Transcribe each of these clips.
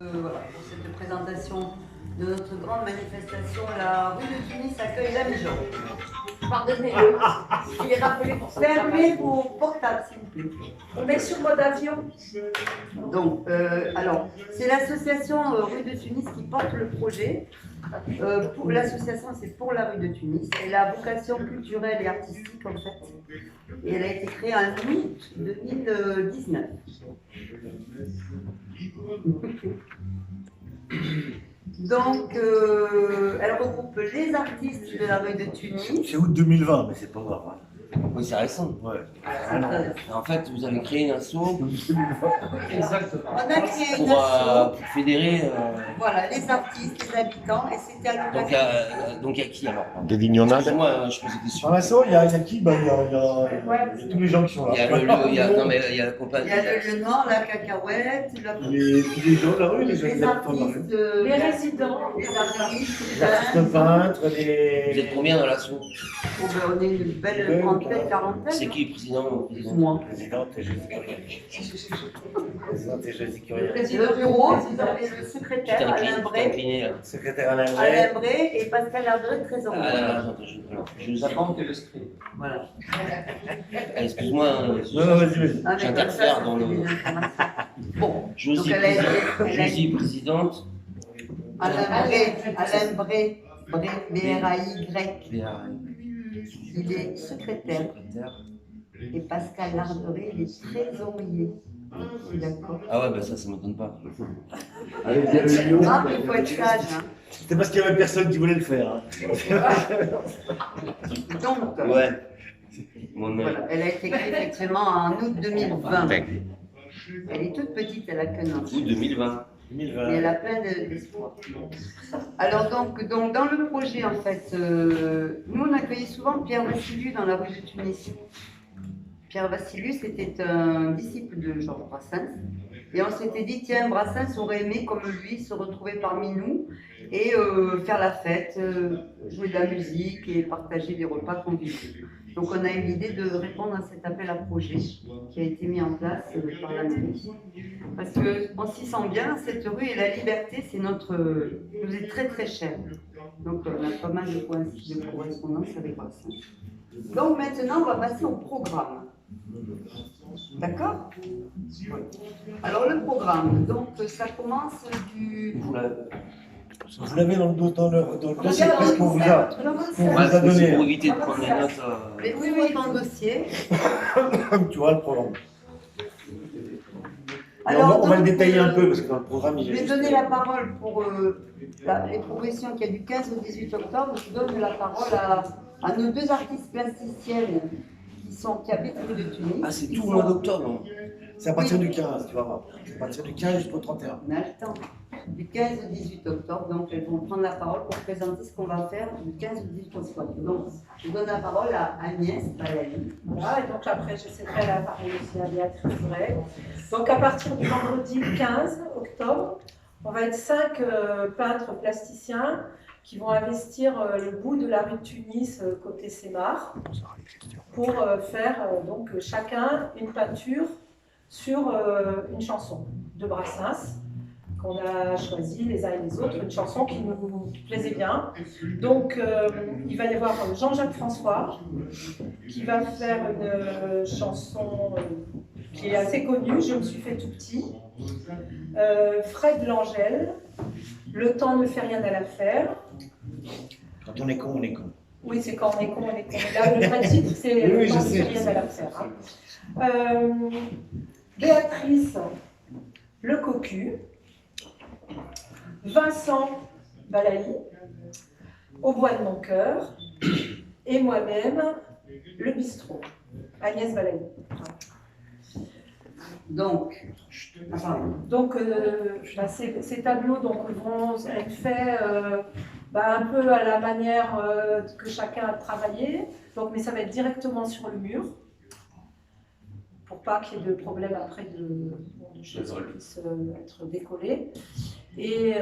Voilà, pour cette présentation de notre grande manifestation, la rue de Tunis accueille la Mijon. Pardonnez-le, il est rappelé pour ça. Fermez vos portables, s'il vous plaît. On est sur mode avion. Donc, alors, c'est l'association rue de Tunis qui porte le projet. Pour l'association, c'est pour la rue de Tunis. Elle a vocation culturelle et artistique, en fait. Et elle a été créée en août 2019. Donc, elle regroupe les artistes de la rue de Tunis. C'est août 2020, mais c'est pas grave. hein. Oui, c'est récent. Ouais. En fait, vous avez créé une asso Exactement. On a créé une pour, asso, pour fédérer. voilà, les artistes, les habitants, et c'était à Donc, l'occasion. il y a qui alors? Des vignonnades. Moi, je pose des questions. Sur l'assaut, il y a qui bah, il y a tous les gens qui sont là. Il y a non, mais il y a la compagnie. Il y a le lieu noir, la cacahuète, Tous les gens de la rue, les artistes, Les résidents. les artistes, les artistes peintres, Vous êtes combien dans l'asso? Oh, ben, on est une belle trentaine, quarantaine. C'est qui le président? Moi. Présidente et Jésus Curiel. Présidente et Jésus Curiel. Le bureau, vous avez le Tu secrétaire, t'es Alain Bray, incliné là. Secrétaire Alain Alain Bray. Bray et Pascal Lardret, trésorier. Attends, je vous apprends que le script. Voilà. Excuse-moi, Non, non, vas-y. Ah, mais j'interfère comme ça, dans c'est le. des informations. Bon, Josie, donc elle a été- Josie, présidente. Alain Bray, B-R-A-Y, il est secrétaire. Et Pascal Lardret, il est trésorier. D'accord. Ah ouais, bah ça m'étonne pas. Ah, mais il faut être sage. Hein. C'était parce qu'il n'y avait personne qui voulait le faire. hein. Donc, Ouais. Mon voilà, elle a été créée effectivement en août 2020. Elle est toute petite, elle a qu'un an. Août 2020. Mais elle a plein d'espoir. Alors donc, dans le projet, en fait, nous on accueillait souvent Pierre Vassiliou dans la rue de Tunis. Pierre Vassiliou, c'était un disciple de Georges Brassens. Et on s'était dit, tiens, Brassens aurait aimé, comme lui, se retrouver parmi nous et faire la fête, jouer de la musique et partager des repas conviviaux. Donc on a eu l'idée de répondre à cet appel à projet qui a été mis en place par la mairie. Parce qu'on s'y sent bien, cette rue et la liberté, c'est nous est très très cher. Donc on a pas mal de correspondance avec Brassens. Donc maintenant, on va passer au programme. D'accord? Alors le programme, donc ça commence du... Vous l'avez dans le dossier, Regarde, parce qu'on vous a Ouais, donné. c'est pour éviter de prendre les notes. Mais oui, oui, dans le dossier. Tu vois le programme. Alors, On va le donc, détailler un peu, parce que dans le programme, il Je est vais juste... donner la parole pour les progressions qu'il y a du 15 au 18 octobre. Je donne la parole à nos deux artistes plasticiennes qui habitent rue de Tunis. Ah, c'est tout le mois d'octobre. C'est à partir du 15, tu vas voir. C'est à partir du 15 jusqu'au 31. On a le temps. Du 15 au 18 octobre, donc elles vont prendre la parole pour présenter ce qu'on va faire du 15 au 18 octobre. Donc, je donne la parole à Agnès Balali. Voilà, et donc après, je céderai la parole aussi à Béatrice Bray. Donc à partir du vendredi 15 octobre, on va être 5 peintres plasticiens qui vont investir le bout de la rue de Tunis côté Sémar pour faire donc chacun une peinture sur une chanson de Brassens qu'on a choisi les uns et les autres, une chanson qui nous plaisait bien. Donc il va y avoir Jean-Jacques François qui va faire une chanson qui est assez connue, Je me suis fait tout petit. Fred Langel, Le temps ne fait rien à l'affaire. Quand on est con, on est con. Oui, c'est quand on est con, on est con. Là, le vrai titre, c'est Oui, Le temps je ne sais, fait je rien sais. à l'affaire. Béatrice, Le cocu. Vincent Balali, Au bois de mon cœur. Et moi-même, Le bistrot. Agnès Balali. Donc, Ces tableaux donc, vont être faits un peu à la manière que chacun a travaillé, donc, mais ça va être directement sur le mur, pour pas qu'il y ait de problème après de choses qui puissent être décollées. Et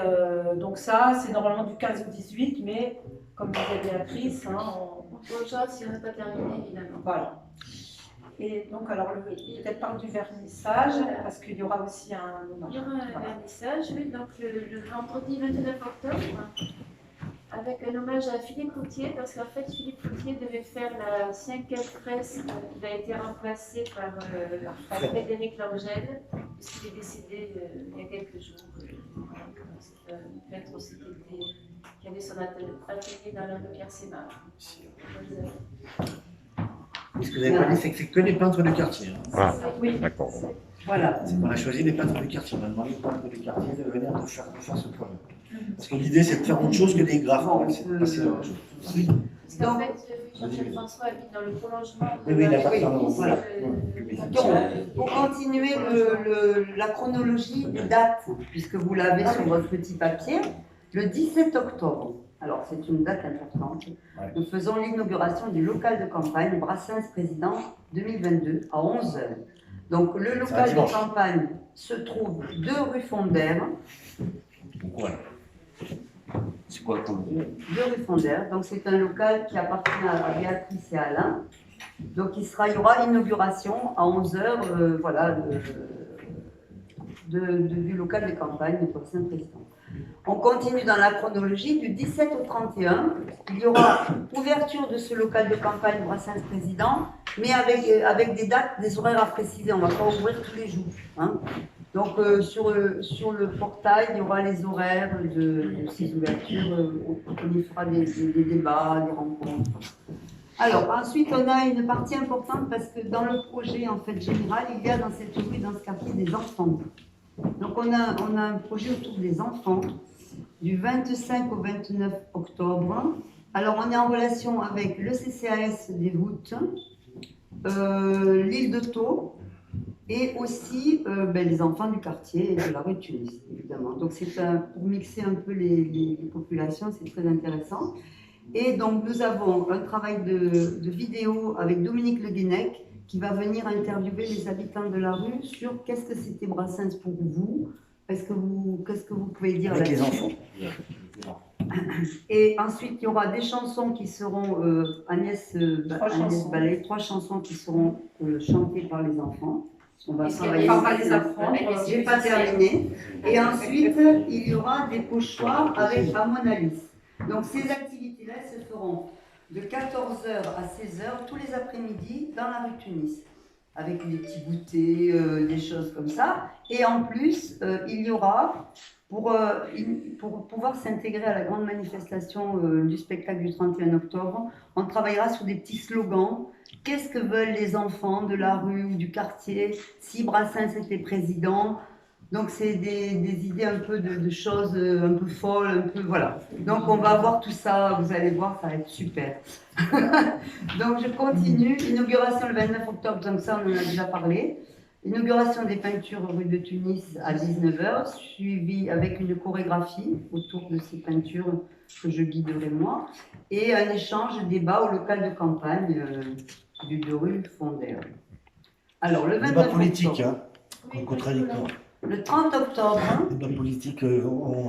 donc ça, c'est normalement du 15 au 18, mais comme disait Béatrice, Autre chose, si on n'a pas terminé, évidemment. voilà. Et donc, alors, peut-être parle du vernissage, parce qu'il y aura aussi un Il y aura un vernissage, oui, donc le vendredi 29 octobre, avec un hommage à Philippe Coutier, parce qu'en fait, Philippe Coutier devait faire la 5e fresque. Il a été remplacé par Frédéric Lorgel, puisqu'il est décédé il y a quelques jours. C'est un peintre aussi qui avait son atelier dans la rue Pierre Sémar. Ce que vous avez pas dit, c'est que c'est que les peintres du quartier. Hein. Ah, Oui, d'accord. Voilà. C'est qu'on a choisi les peintres du quartier. On a demandé aux peintres du quartier de venir de faire ce travail. Parce que l'idée, c'est de faire autre chose que des graphes. En fait, c'est de passer à autre chose. Oui. Parce qu'en fait, Jean-Jacques François habite dans le prolongement de Oui, il a pas Oui, faire voilà. Donc, Pour continuer la chronologie des dates, puisque vous l'avez sur votre petit papier, le 17 octobre, alors c'est une date importante, Ouais. nous faisons l'inauguration du local de campagne Brassens Président 2022 à 11h. Donc le local de dimanche. campagne se trouve 2 rue Fondère, Donc, voilà. C'est quoi comme. 2 rue Fondère, donc c'est un local qui appartient à Béatrice et Alain. Donc il y aura inauguration à 11h voilà, du local de campagne de Brassens Président. On continue dans la chronologie du 17 au 31. Il y aura ouverture de ce local de campagne Brassens Président, mais avec des dates, des horaires à préciser. On ne va pas ouvrir tous les jours. Hein. Donc sur le portail, il y aura les horaires de ces ouvertures. On y fera des débats, des rencontres. Alors ensuite, on a une partie importante parce que dans le projet en fait général, il y a dans cette rue, dans ce quartier, des enfants. Donc on a un projet autour des enfants du 25 au 29 octobre. Alors on est en relation avec le CCAS des Voûtes, l'île de Thau et aussi les enfants du quartier et de la rue de Tunis, évidemment. Donc c'est pour mixer un peu les populations, c'est très intéressant. Et donc nous avons un travail de vidéo avec Dominique Le Guenec, qui va venir interviewer les habitants de la rue sur qu'est-ce que c'était Brassens pour vous, qu'est-ce que vous pouvez dire Avec les là-dessus. enfants. Et ensuite, il y aura des chansons qui seront, Agnès Ballet, 3 chansons qui seront chantées par les enfants. On va travailler. on va les apprendre. J'ai pas terminé. Et ensuite, il y aura des pochoirs avec Ramon Alice. Donc ces activités-là se feront de 14h à 16h tous les après-midi dans la rue Tunis, avec des petits goûters, des choses comme ça. Et en plus, il y aura, pour pouvoir s'intégrer à la grande manifestation du spectacle du 31 octobre, on travaillera sur des petits slogans. Qu'est-ce que veulent les enfants de la rue ou du quartier si Brassens était président? Donc c'est des idées un peu de choses un peu folles, un peu voilà. Donc on va avoir tout ça, vous allez voir, ça va être super. Donc je continue. Inauguration le 29 octobre, donc ça on en a déjà parlé. Inauguration des peintures rue de Tunis à 19h, suivie avec une chorégraphie autour de ces peintures que je guiderai moi, et un échange, débat au local de campagne du 2 rue Fondère. Alors le 29 Débat politique, octobre, hein, contradictoire. le 30 octobre, Débat politique,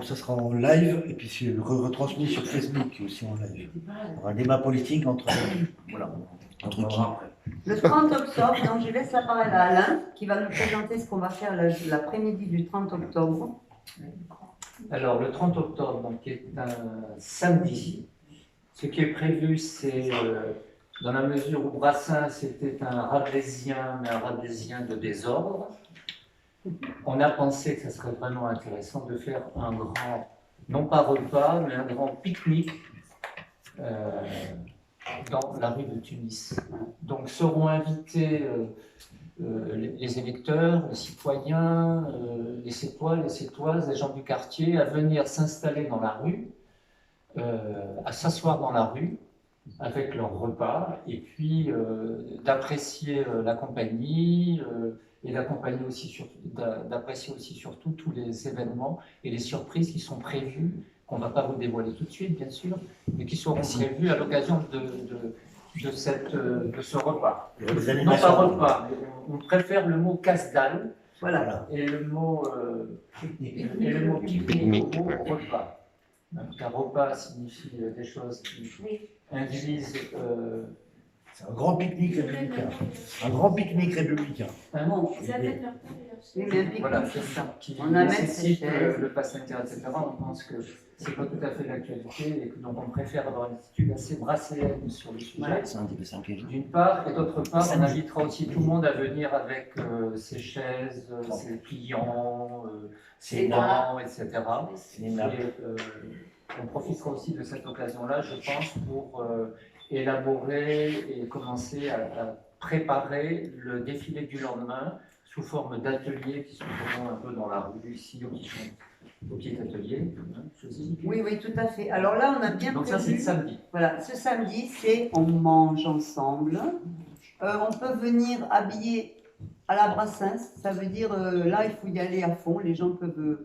ça sera en live et puis c'est retransmis sur Facebook aussi en live. Il y aura un débat politique entre qui? le 30 octobre, donc je laisse la parole à Alain qui va nous présenter ce qu'on va faire l'après-midi du 30 octobre. Alors, le 30 octobre, donc, qui est un samedi, ce qui est prévu, c'est dans la mesure où Brassens était un rabelaisien, mais un rabelaisien de désordre, on a pensé que ce serait vraiment intéressant de faire un grand, non pas repas, mais un grand pique-nique dans la rue de Tunis. Donc seront invités les électeurs, les citoyens, les Sétois, les Sétoises, les gens du quartier à venir s'installer dans la rue, à s'asseoir dans la rue avec leur repas et puis d'apprécier la compagnie et d'apprécier aussi surtout tous les événements et les surprises qui sont prévues, qu'on ne va pas vous dévoiler tout de suite bien sûr, mais qui seront prévues à l'occasion de ce repas. Non pas repas, mais on préfère le mot casse-dalle Voilà. et le mot pique-nique au mot repas. Donc, un repas signifie des choses qui induisent C'est un grand pique-nique républicain. Un grand pique-nique républicain. Bon, Ils amènent leur temps et leur chaise. oui, mais un pique-nique, Voilà, c'est ça. qui On amène nécessite ses chaises. le pass sanitaire, etc. On pense que c'est pas tout à fait l'actualité et que donc on préfère avoir une attitude assez brasséenne sur le sujet. Voilà. C'est un des cinq pièges. D'une part, et d'autre part, on invitera aussi tout le monde à venir avec ses chaises, ses pliants, ses bancs, etc. C'est une nappe. Et on profitera aussi de cette occasion-là, je pense, pour élaborer et commencer à préparer le défilé du lendemain sous forme d'ateliers qui se trouveront un peu dans la rue ici, ou qui sont au petit atelier. Hein, ceci. Oui, oui, tout à fait. Alors là, on a bien Donc ça, c'est prévu. le samedi. Voilà, ce samedi, c'est on mange ensemble. On peut venir habiller à la Brassens. Ça veut dire, là, il faut y aller à fond. Les gens peuvent,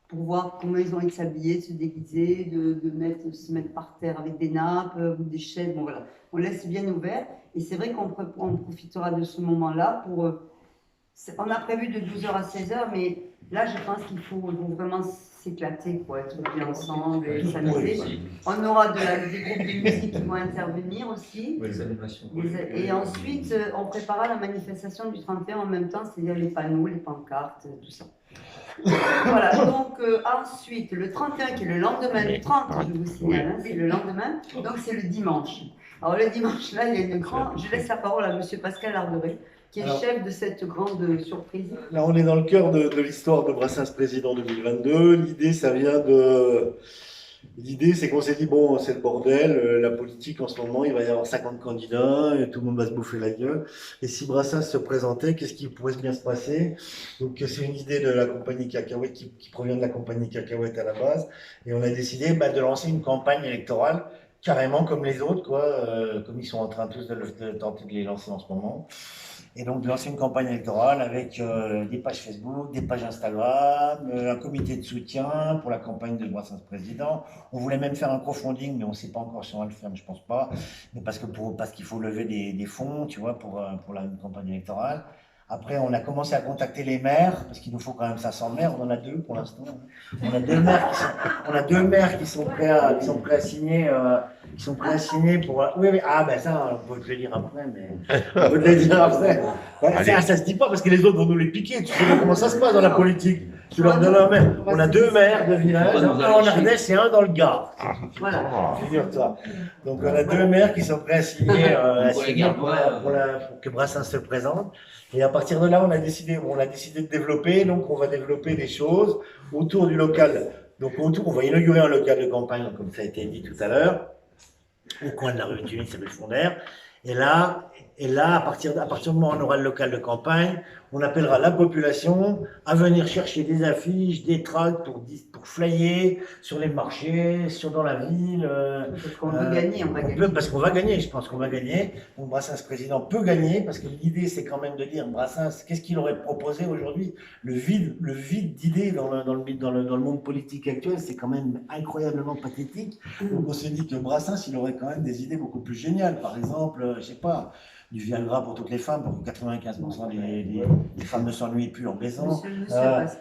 pour voir comment ils ont envie de s'habiller, de se déguiser, de se mettre par terre avec des nappes ou des chaises. Bon, voilà, on laisse bien ouvert. Et c'est vrai qu'on profitera de ce moment-là pour... on a prévu de 12h à 16h, mais là, je pense qu'il faut vraiment s'éclater, quoi, être bien ensemble et s'amuser. On aura des groupes de musique qui vont intervenir aussi. Les animations. Et ensuite, on préparera la manifestation du 31 en même temps, c'est-à-dire les panneaux, les pancartes, tout ça. Voilà, donc ensuite, le 31 qui est le lendemain du 30, je vous signale, hein, c'est le lendemain, donc c'est le dimanche. Alors le dimanche, là, il y a une grande... Je laisse la parole à M. Pascal Arderet, qui est chef de cette grande surprise. Là, on est dans le cœur de l'histoire de Brassens Président 2022. L'idée, ça vient de... L'idée, c'est qu'on s'est dit, bon, c'est le bordel, la politique en ce moment, il va y avoir 50 candidats, et tout le monde va se bouffer la gueule. Et si Brassens se présentait, qu'est-ce qui pourrait bien se passer? Donc, c'est une idée de la compagnie Cacahuète, qui provient de la compagnie Cacahuète à la base. Et on a décidé de lancer une campagne électorale, carrément comme les autres, quoi, comme ils sont en train tous de tenter de les lancer en ce moment. Et donc de lancer une campagne électorale avec des pages Facebook, des pages Instagram, un comité de soutien pour la campagne de Brassens Président. On voulait même faire un crowdfunding, mais on ne sait pas encore si on va le faire, mais je ne pense pas. Mais parce qu'il faut lever des fonds, tu vois, pour une campagne électorale. Après, on a commencé à contacter les maires, parce qu'il nous faut quand même 500 maires. On en a 2 pour l'instant. On a 2 maires qui sont prêts à signer. Qui sont prêts à signer pour... Oui, oui, ah ben ça, on peut te le dire après, mais... On peut te le dire après. Ouais, ça se dit pas, parce que les autres vont nous les piquer. Tu sais comment ça se passe dans la politique. Tu leur donnes un maire. On a 2 maires de village, un en Ardèche et un dans le Gard. Voilà. Figure-toi. Donc on a 2 maires qui sont prêts à signer, pour que Brassens se présente. Et à partir de là, on a décidé de développer. Donc on va développer des choses autour du local. Donc on va inaugurer un local de campagne, comme ça a été dit tout à l'heure, au coin de la rue Tunis et Bellefontaine. Et là, à partir du moment où on aura le local de campagne, on appellera la population à venir chercher des affiches, des tracts pour flyer sur les marchés, dans la ville. Parce qu'on peut gagner, on va gagner. Parce qu'on va gagner, je pense qu'on va gagner. Donc Brassens Président peut gagner, parce que l'idée c'est quand même de dire, Brassens, qu'est-ce qu'il aurait proposé aujourd'hui? Le vide d'idées dans le monde politique actuel, c'est quand même incroyablement pathétique. Donc on se dit que Brassens, il aurait quand même des idées beaucoup plus géniales. Par exemple, je sais pas, du Viagra pour toutes les femmes, pour que 95% des femmes ne s'ennuient plus en baisant.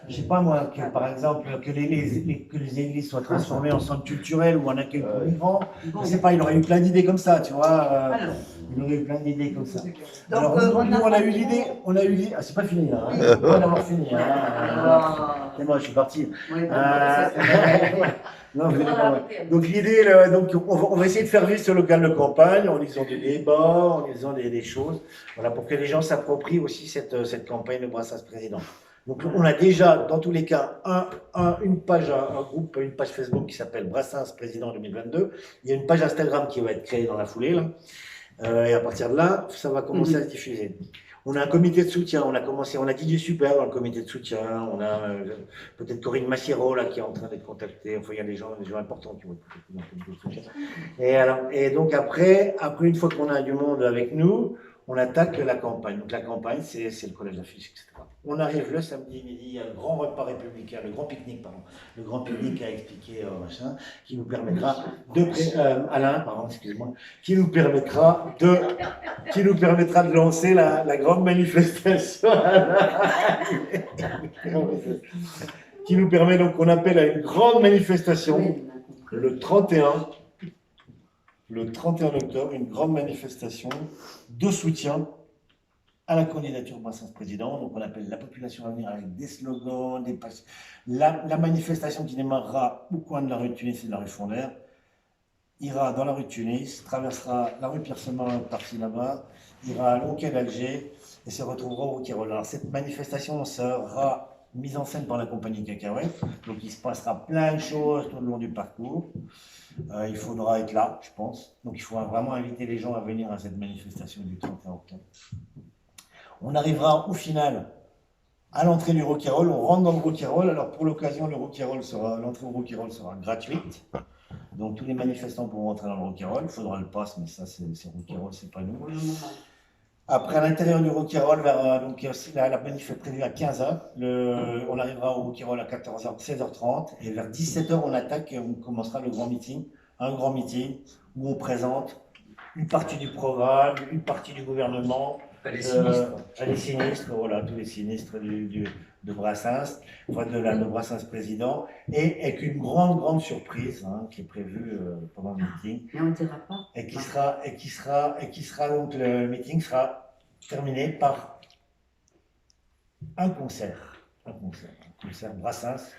Je sais pas moi, par exemple, que les églises soient transformées en centres culturels ou en accueil pour migrants. Je sais pas, il aurait eu plein d'idées comme ça, tu vois. Il aurait eu plein d'idées comme ça. Donc, alors, nous, on a eu l'idée, ah, c'est pas fini là, hein. On va l'avoir fini, hein. C'est moi, je suis parti. Non, donc l'idée, on va essayer de faire vivre ce local de campagne en lisant des débats, en lisant des choses, voilà, pour que les gens s'approprient aussi cette campagne de Brassens Président. Donc on a déjà, dans tous les cas, une page Facebook qui s'appelle Brassens Président 2022. Il y a une page Instagram qui va être créée dans la foulée, là. Et à partir de là, ça va commencer à se diffuser. On a un comité de soutien, on a Didier Super dans le comité de soutien, on a peut-être Corinne Massiero là qui est en train d'être contactée, enfin il y a des gens importants qui vont être dans le comité de soutien. Et donc après, une fois qu'on a du monde avec nous, on attaque la campagne. Donc la campagne, c'est le collège d'affiches, etc. On arrive le samedi midi, il y a le grand repas républicain, le grand pique-nique, pardon, le grand pique-nique à expliquer, machin, qui nous permettra Alain, pardon, excusez-moi, qui nous permettra de lancer la grande manifestation. Qui nous permet donc, qu'on appelle à une grande manifestation le 31 le 31 octobre, une grande manifestation de soutien à la candidature Brassens président. Donc on appelle la population à venir avec des slogans, des pages. La manifestation qui démarrera au coin de la rue de Tunis et de la rue Fondère ira dans la rue de Tunis, traversera la rue Pierre-Semin par-ci là-bas, ira à l'Hockey d'Alger et se retrouvera au Rouquayrol. Alors cette manifestation sera mise en scène par la compagnie Cacahuète, donc il se passera plein de choses tout le long du parcours. Il faudra être là, je pense. Donc il faut vraiment inviter les gens à venir à cette manifestation du 31 octobre. On arrivera au final à l'entrée du Rouquayrol, on rentre dans le Rouquayrol. Alors pour l'occasion, l'entrée au Rouquayrol sera gratuite. Donc tous les manifestants pourront entrer dans le Rouquayrol. Il faudra le pass, mais ça c'est Rouquayrol, c'est pas nous. Après, à l'intérieur du Rouquayrol, la manif est prévue à 15h. On arrivera au Rouquayrol à 14h, 16h30. Et vers 17h, on attaque et on commencera le grand meeting. Un grand meeting où on présente une partie du programme, une partie du gouvernement. Les sinistres. Les sinistres, voilà, tous les sinistres de Brassens, de Brassens président. Et avec une grande surprise qui est prévue pendant le meeting. Mais on ne dira pas. Et qui sera donc, le meeting sera terminé par un concert Brassens,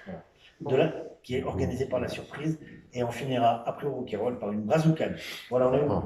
voilà, qui est organisé par la surprise, et on finira après au Rouquayrol par une brazoukade. Voilà, on est où?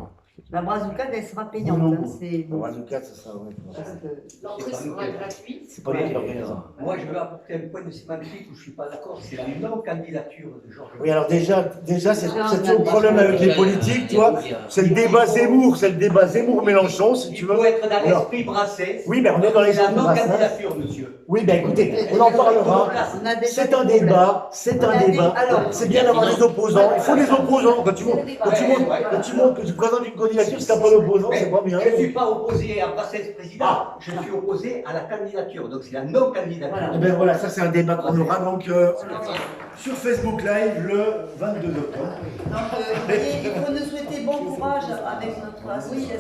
La brazoukade, elle sera payante. Non, hein, c'est La brazoukade, ça sera. Ouais, parce que- L'entrée sera gratuite. c'est pas nous qui l'organisons. Moi, je veux apporter un point de sémantique où je ne suis pas d'accord. C'est la non-candidature de Georges. Oui, alors déjà c'est toujours le problème avec les politiques, tu vois. C'est le débat Zemmour-Mélenchon, si tu Il veux. faut être dans Alors, l'esprit Brassens. oui, mais on est dans les C'est la esprits Brassens. non-candidature, monsieur. Oui, ben écoutez, on en parlera. On a déjà C'est des un problèmes. débat, c'est On un a des- débat. alors, C'est bien d'avoir des opposants. Il faut des opposants. Quand tu montres que tu présentes une candidature, si tu n'as pas d'opposant, c'est pas bien. Je ne suis pas opposé à Brassens président, je suis opposé à la candidature. Donc c'est la non-candidature. Voilà. Eh ben voilà, ça c'est un débat qu'on aura donc sur Facebook Live le 22 octobre. Donc, vous voyez, il faut nous souhaiter bon courage avec notre association.